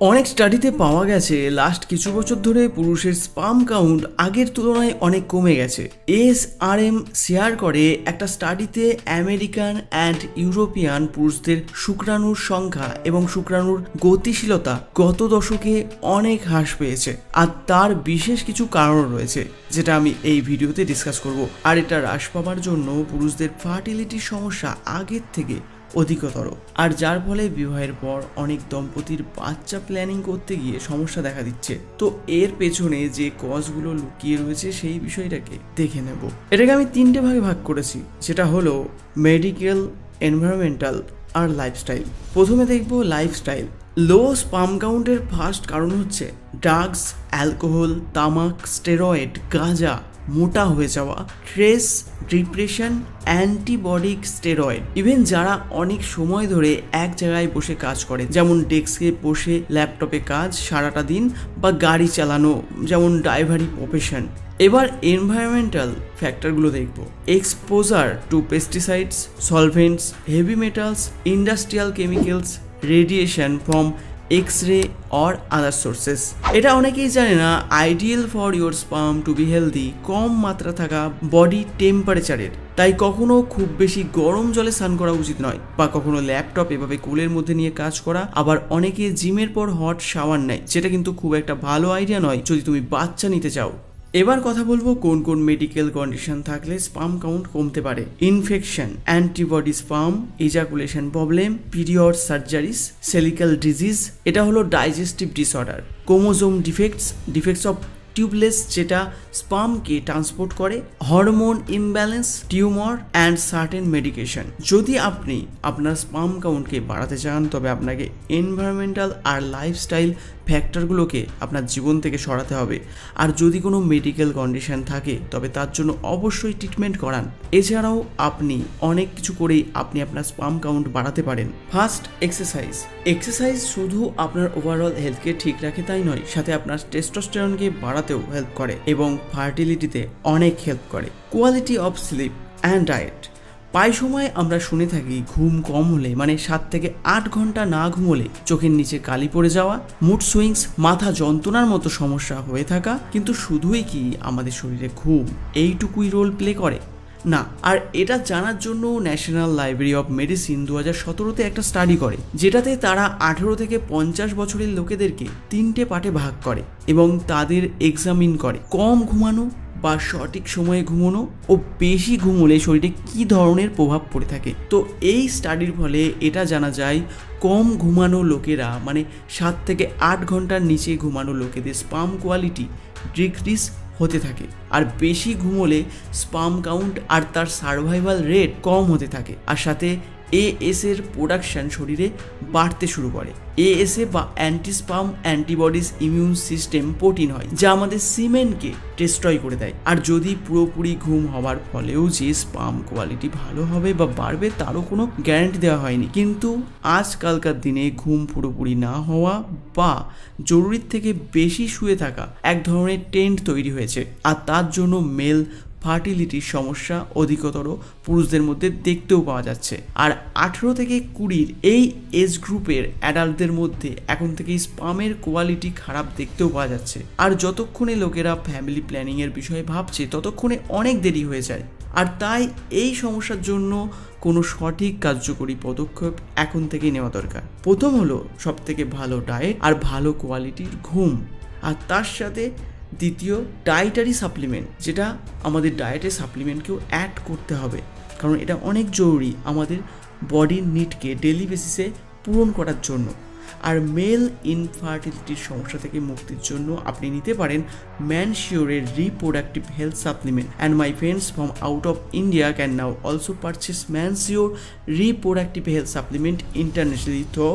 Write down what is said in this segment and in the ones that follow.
অনেক স্টাডিতে পাওয়া গেছে লাস্ট কিছু বছর ধরে পুরুষের স্পাম কাউন্ট আগের তুলনায় অনেক কমে গেছে। এসআরএম শেয়ার করে একটা স্টাডিতে আমেরিকান অ্যান্ড ইউরোপিয়ান পুরুষদের শুক্রাণুর সংখ্যা এবং শুক্রাণুর গতিশীলতা গত দশকে অনেক হ্রাস পেয়েছে, আর তার বিশেষ কিছু কারণ রয়েছে যেটা আমি এই ভিডিওতে ডিসকাস করব। আর এটা হ্রাস পাওয়ার জন্য পুরুষদের ফার্টিলিটির সমস্যা আগের থেকে অধিকতর, আর যার ফলে বিবাহের পর অনেক দম্পতির বাচ্চা প্ল্যানিং করতে গিয়ে সমস্যা দেখা দিচ্ছে। তো এর পেছনে যে কজগুলো লুকিয়ে রয়েছে সেই বিষয়টাকে দেখে নেব। এটাকে আমি তিনটে ভাগে ভাগ করেছি, যেটা হলো মেডিকেল, এনভায়রনমেন্টাল আর লাইফস্টাইল। প্রথমে দেখব লাইফস্টাইল। লো স্পাম কাউন্টের ফার্স্ট কারণ হচ্ছে ড্রাগস, অ্যালকোহল, তামাক, স্টেরয়েড, গাঁজা, মোটা হয়ে যাওয়া, স্ট্রেস, ডিপ্রেশন, অ্যান্টিবডিক স্টেরয়েড। ইভেন যারা অনেক সময় ধরে এক জায়গায় বসে কাজ করে, যেমন ডেস্কে বসে ল্যাপটপে কাজ সারাটা দিন, বা গাড়ি চালানো, যেমন ড্রাইভারি প্রফেশন। এবার এনভায়রনমেন্টাল ফ্যাক্টরগুলো দেখব। Exposure to pesticides, solvents, heavy metals, industrial chemicals, radiation from X-ray or other sources. এটা অনেকেই জানে না। Ideal for your sperm to be healthy কম মাত্রা থাকা বডি টেম্পারেচারের, তাই কখনো খুব বেশি গরম জলে স্নান করা উচিত নয়, বা কখনো ল্যাপটপ এভাবে কোলের মধ্যে নিয়ে কাজ করা। আবার অনেকে জিমের পর হট শাওয়ার নেয়, যেটা কিন্তু খুব একটা ভালো আইডিয়া নয় যদি তুমি বাচ্চা নিতে চাও। এবার কথা বলবো কোন কোন মেডিকেল কন্ডিশন থাকলে স্পাম কাউন্ট কমতে পারে। Infection, antibody sperm, ejaculation problem, period surgeries, celiac disease, এটা হলো digestive disorder, chromosome defects of tubules যেটা স্পামকে ট্রান্সপোর্ট করে, hormone imbalance, tumour and certain medication. যদি আপনি আপনার স্পাম কাউন্টকে বাড়াতে চান তবে আপনাকে এনভায়রনমেন্টাল আর লাইফস্টাইল ফ্যাক্টরগুলোকে আপনার জীবন থেকে সরাতে হবে। আর যদি কোনো মেডিকেল কন্ডিশন থাকে তবে তার জন্য অবশ্যই ট্রিটমেন্ট করান। এছাড়াও আপনি অনেক কিছু করেই আপনি আপনার স্পাম কাউন্ট বাড়াতে পারেন। ফার্স্ট, এক্সারসাইজ শুধু আপনার ওভারঅল হেলথকে ঠিক রাখে তাই নয়, সাথে আপনার টেস্টোস্টেরনকে বাড়াতেও হেল্প করে এবং ফার্টিলিটিতে অনেক হেল্প করে। Quality of sleep and diet. প্রায় সময় আমরা শুনে থাকি ঘুম কম হলে, মানে 7 থেকে 8 ঘন্টা না ঘুমোলে চোখের নিচে কালি পড়ে যাওয়া, মুড সুইংস, মাথা যন্ত্রণার মতো সমস্যা হয়ে থাকা। কিন্তু শুধুই কি আমাদের শরীরে ঘুম এইটুকুই রোল প্লে করে? না। আর এটা জানার জন্য ন্যাশনাল লাইব্রেরি অফ মেডিসিন 2017-তে একটা স্টাডি করে, যেটাতে তারা 18 থেকে 50 বছরের লোকেদেরকে 3টে পার্টে ভাগ করে এবং তাদের এক্সামিন করে কম ঘুমানো বা সঠিক সময়ে ঘুমানো ও বেশি ঘুমোলে শরীরে কী ধরনের প্রভাব পড়ে থাকে। তো এই স্টাডির ফলে এটা জানা যায় কম ঘুমানো লোকেরা, মানে 7 থেকে 8 ঘন্টার নিচে ঘুমানো লোকেদের স্পাম কোয়ালিটি ডিক্রিজ হতে থাকে, আর বেশি ঘুমোলে স্পাম কাউন্ট আর তার সার্ভাইভাল রেট কম হতে থাকে। আর সাথে এএস এর প্রোডাকশন শরীরে বাড়তে শুরু করে। এএসএ বা অ্যান্টিস্পাম অ্যান্টিবডিজ ইমিউন সিস্টেম প্রোটিন হয়, যা আমাদের সিমেন্টকে ডিস্ট্রয় করে দেয়। আর যদি পুরোপুরি ঘুম হওয়ার ফলেও যে স্পাম কোয়ালিটি ভালো হবে বা বাড়বে তারও কোনো গ্যারান্টি দেওয়া হয়নি। কিন্তু আজকালকার দিনে ঘুম পুরোপুরি না হওয়া বা জরুরির থেকে বেশি শুয়ে থাকা এক ধরনের ট্রেন্ড তৈরি হয়েছে, আর তার জন্য মেল ফার্টিলিটির সমস্যা অধিকতর পুরুষদের মধ্যে দেখতেও পাওয়া যাচ্ছে। আর 18 থেকে 20 এই এজ গ্রুপের অ্যাডাল্টদের মধ্যে এখন থেকে স্পামের কোয়ালিটি খারাপ দেখতেও পাওয়া যাচ্ছে। আর যতক্ষণে লোকেরা ফ্যামিলি প্ল্যানিংয়ের বিষয়ে ভাবছে ততক্ষণে অনেক দেরি হয়ে যায়। আর তাই এই সমস্যার জন্য কোনো সঠিক কার্যকরী পদক্ষেপ এখন থেকেই নেওয়া দরকার। প্রথম হলো সবথেকে ভালো ডায়েট আর ভালো কোয়ালিটির ঘুম, আর তার সাথে দ্বিতীয় ডায়েটারি সাপ্লিমেন্ট, যেটা আমাদের ডায়েটে সাপ্লিমেন্টকেও অ্যাড করতে হবে, কারণ এটা অনেক জরুরি আমাদের বডির নিডকে ডেলি বেসিসে পূরণ করার জন্য। আর মেল ইনফার্টিলিটির সমস্যা থেকে মুক্তির জন্য আপনি নিতে পারেন ম্যানশিওরের reproductive health supplement. And my friends from out of India can now also purchase Mansure reproductive health supplement internationally through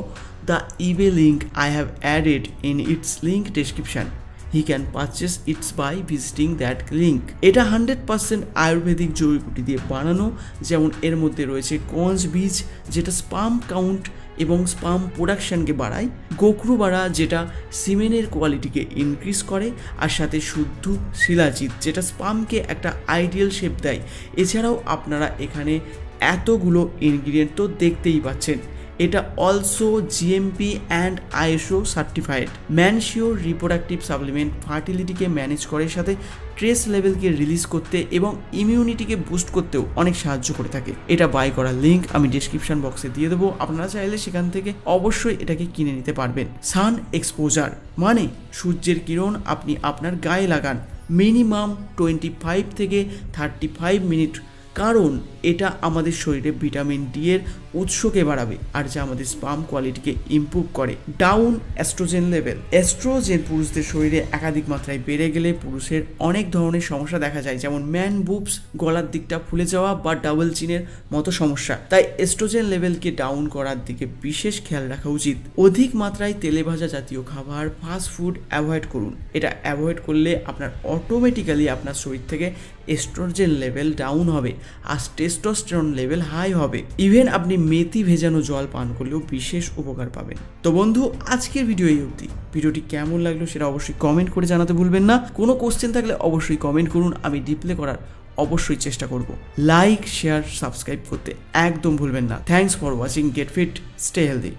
the eBay link I have added in its link description. He can purchase it by visiting that link. এটা 100% আয়ুর্বেদিক জড়িবুটি দিয়ে বানানো, যেমন এর মধ্যে রয়েছে কঞ্জ বীজ যেটা sperm count এবং স্পাম প্রোডাকশনকে বাড়ায়, গোখরুবাড়া যেটা সিমেনের কোয়ালিটিকে ইনক্রিজ করে, আর সাথে শুদ্ধ শিলাজিৎ যেটা স্পামকে একটা আইডিয়াল শেপ দেয়। এছাড়াও আপনারা এখানে এতগুলো ইনগ্রিডিয়েন্ট তো দেখতেই পাচ্ছেন। এটা also GMP and ISO certified. Mansure reproductive supplement ফার্টিলিটিকে ম্যানেজ করে, সাথে স্ট্রেস লেভেলকে রিলিজ করতে এবং ইমিউনিটিকে বুস্ট করতেও অনেক সাহায্য করে থাকে। এটা বাই করার লিঙ্ক আমি ডেসক্রিপশন বক্সে দিয়ে দেবো, আপনারা চাইলে সেখান থেকে অবশ্যই এটাকে কিনে নিতে পারবেন। সান এক্সপোজার মানে সূর্যের কিরণ আপনি আপনার গায়ে লাগান মিনিমাম 25 থেকে 35 মিনিট, কারণ এটা আমাদের শরীরে ভিটামিন ডি এর উৎসকে বাড়াবে আর যা আমাদের স্পার্ম কোয়ালিটিকে ইমপ্রুভ করে। Down oestrogen level. এস্ট্রোজেন পুরুষদের শরীরে একাধিক মাত্রায় বেড়ে গেলে পুরুষের অনেক ধরনের সমস্যা দেখা যায়, যেমন ম্যান বুবস, গলার দিকটা ফুলে যাওয়া বা ডাবল চিনের মতো সমস্যা। তাই এস্ট্রোজেন লেভেলকে ডাউন করার দিকে বিশেষ খেয়াল রাখা উচিত। অধিক মাত্রায় তেলে ভাজা জাতীয় খাবার, ফাস্ট ফুড অ্যাভয়েড করুন। এটা অ্যাভয়েড করলে আপনার অটোমেটিক্যালি আপনার শরীর থেকে এস্ট্রোজেন লেভেল ডাউন হবে আর টেস্টোস্টেরন লেভেল হাই হবে। ইভেন আপনি মেথি ভেজানো জল পান করলেও বিশেষ উপকার পাবেন। তো বন্ধু, আজকের ভিডিও এই অবধি। ভিডিওটি কেমন লাগলো সেটা অবশ্যই কমেন্ট করে জানাতে ভুলবেন না। কোনো কোশ্চেন থাকলে অবশ্যই কমেন্ট করুন, আমি রিপ্লাই করার অবশ্যই চেষ্টা করব। লাইক, শেয়ার, সাবস্ক্রাইব করতে একদম ভুলবেন না। Thanks for watching. Get fit, stay healthy.